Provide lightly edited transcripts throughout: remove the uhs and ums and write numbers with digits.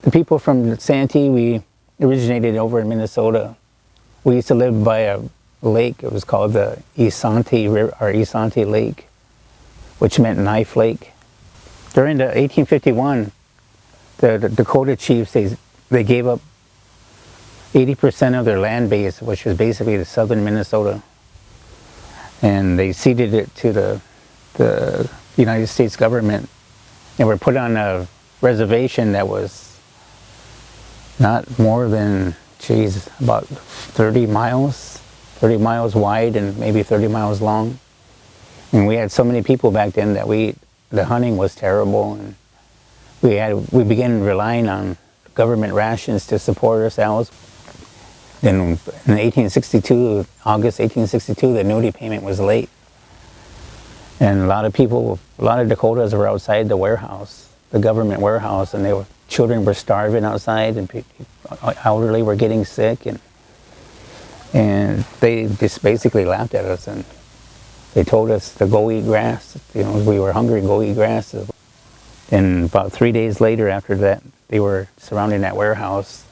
The people from Santee, we originated over in Minnesota. We used to live by a lake. It was called the Santee River, or Santee Lake, which meant Knife Lake. During the 1851, the Dakota chiefs, they gave up 80% of their land base, which was basically the southern Minnesota, and they ceded it to the United States government, and were put on a reservation that was not more than, about 30 miles wide and maybe 30 miles long. And we had so many people back then that the hunting was terrible, and we began relying on government rations to support ourselves. Then in 1862, August 1862, the annuity payment was late. And a lot of Dakotas were outside the warehouse, the government warehouse, and children were starving outside, and elderly were getting sick, and they just basically laughed at us, and they told us to go eat grass. We were hungry, go eat grass. And about 3 days later, after that, they were surrounding that warehouse.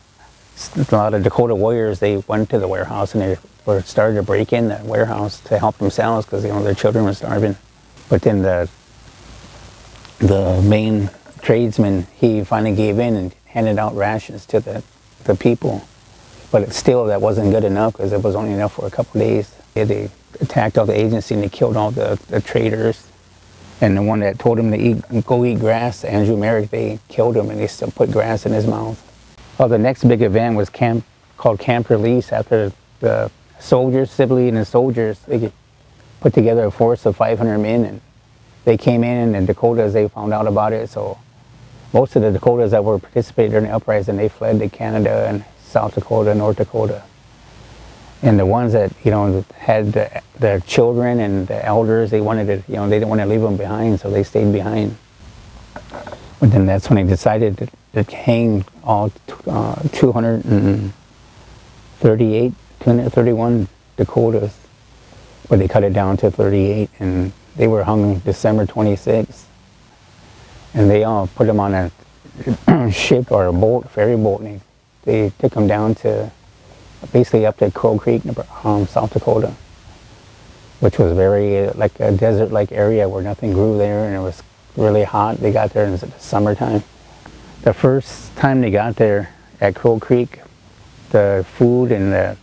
A lot of Dakota warriors, they went to the warehouse, and they started to break in that warehouse to help themselves, because their children were starving. But then the main tradesman, he finally gave in and handed out rations to the people. But still, that wasn't good enough, because it was only enough for a couple of days. They attacked all the agency, and they killed all the traders. And the one that told him to go eat grass, Andrew Merrick, they killed him, and they still put grass in his mouth. Well, the next big event was called Camp Release, after the soldiers, civilian and soldiers, they put together a force of 500 men, and they came in, and the Dakotas, they found out about it. So most of the Dakotas that were participating in the uprising, they fled to Canada and South Dakota, North Dakota. And the ones that had the children and the elders, they wanted to, they didn't want to leave them behind, so they stayed behind. But then that's when they decided to hang all 231 Dakotas, but they cut it down to 38, and they were hung December 26th. And they all put them on a ship or a boat, ferry boat, and they took them down to basically up to Crow Creek, South Dakota, which was very like a desert-like area where nothing grew there, and it was really hot. They got there in the summertime. The first time they got there at Crow Creek, the food and the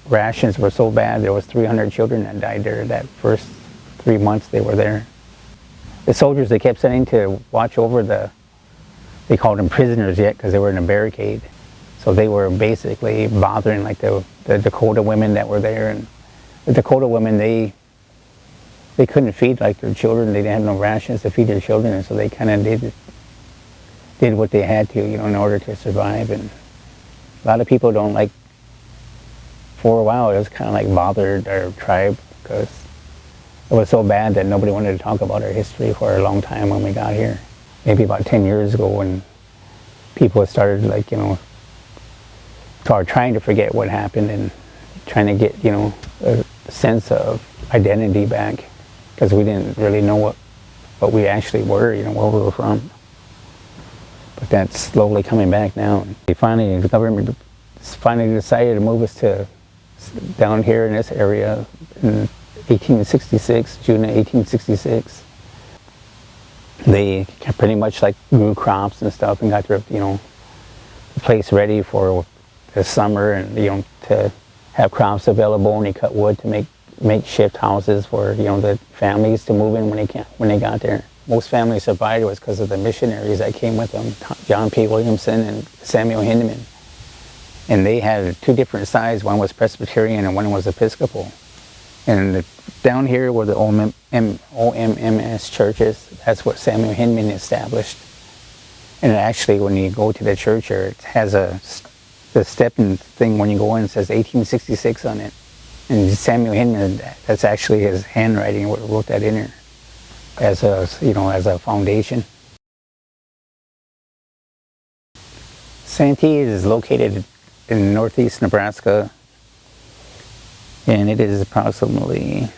rations were so bad, there was 300 children that died there that first 3 months they were there. The soldiers they kept sending to watch over they called them prisoners yet, because they were in a barricade. So they were basically bothering like the Dakota women that were there. And the Dakota women, they couldn't feed like their children. They didn't have no rations to feed their children, and so they kind of did what they had to, in order to survive. And a lot of people don't like, for a while, it was kind of like bothered our tribe, because it was so bad that nobody wanted to talk about our history for a long time when we got here. Maybe about 10 years ago, when people started trying to forget what happened and trying to get, a sense of identity back, because we didn't really know what we actually were, where we were from. But that's slowly coming back now. The government finally decided to move us to down here in this area in 1866, June of 1866. They pretty much grew crops and stuff, and got their, the place ready for the summer, and to have crops available, and they cut wood to make makeshift houses for the families to move in when they got there. Most families survived was because of the missionaries that came with them, John P. Williamson and Samuel Hindeman. And they had two different sides. One was Presbyterian and one was Episcopal. And down here were the OMMS churches. That's what Samuel Hindeman established. And actually, when you go to the church here, it has the stepping thing when you go in, it says 1866 on it. And Samuel Hindeman, that's actually his handwriting, wrote that in here as a foundation. Santee is located in northeast Nebraska, and it is approximately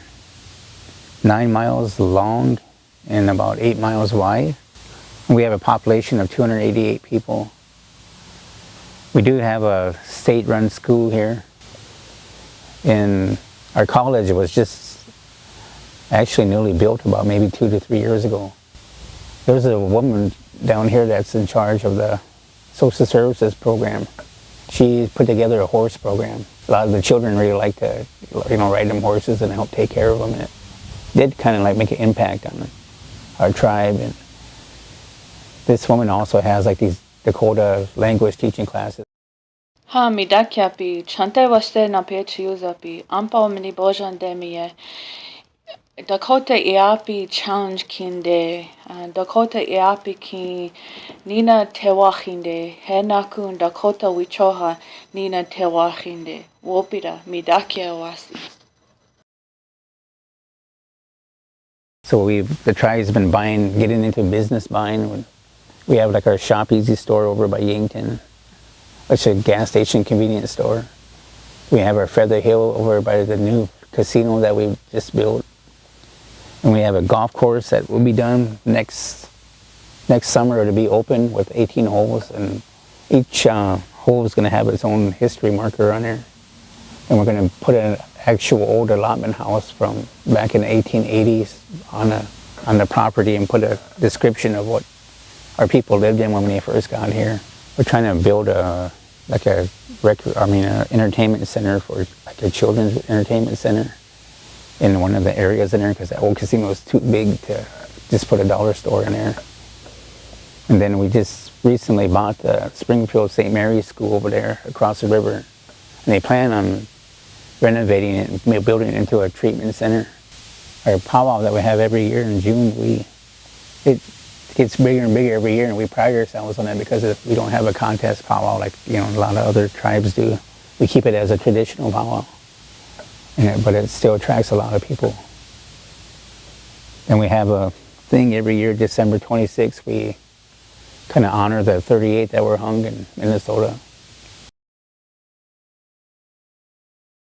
9 miles long and about 8 miles wide. We have a population of 288 people. We do have a state-run school here. In our college, it was just actually newly built about maybe 2 to 3 years ago. There's a woman down here that's in charge of the social services program. She put together a horse program. A lot of the children really like to, ride them horses and help take care of them. And it did kind of like make an impact on our tribe. And this woman also has like these Dakota language teaching classes. Ha mi dakyapi chante waste na pechiuzapi ampa mini bojan demie Dakota Iapi challenge kinde Dakota Iapi ki Nina tewachinde henakun Dakota wichoha Nina tewachinde wopira midakya wasi. So the tribe's been getting into business buying. We have like our Shop Easy store over by Yankton, which is a gas station convenience store. We have our Feather Hill over by the new casino that we just built. And we have a golf course that will be done next summer. It'll be open with 18 holes, and each hole is going to have its own history marker on there. And we're going to put an actual old allotment house from back in the 1880s on the property and put a description of what our people lived in when they first got here. We're trying to build an entertainment center for like a children's entertainment center in one of the areas in there, because that old casino was too big to just put a dollar store in there. And then we just recently bought the Springfield St. Mary's School over there across the river, and they plan on renovating it and building it into a treatment center. Our powwow that we have every year in June, it gets bigger and bigger every year, and we pride ourselves on that because we don't have a contest powwow like a lot of other tribes do. We keep it as a traditional powwow, but it still attracts a lot of people. And we have a thing every year, December 26th, we kind of honor the 38 that were hung in Minnesota.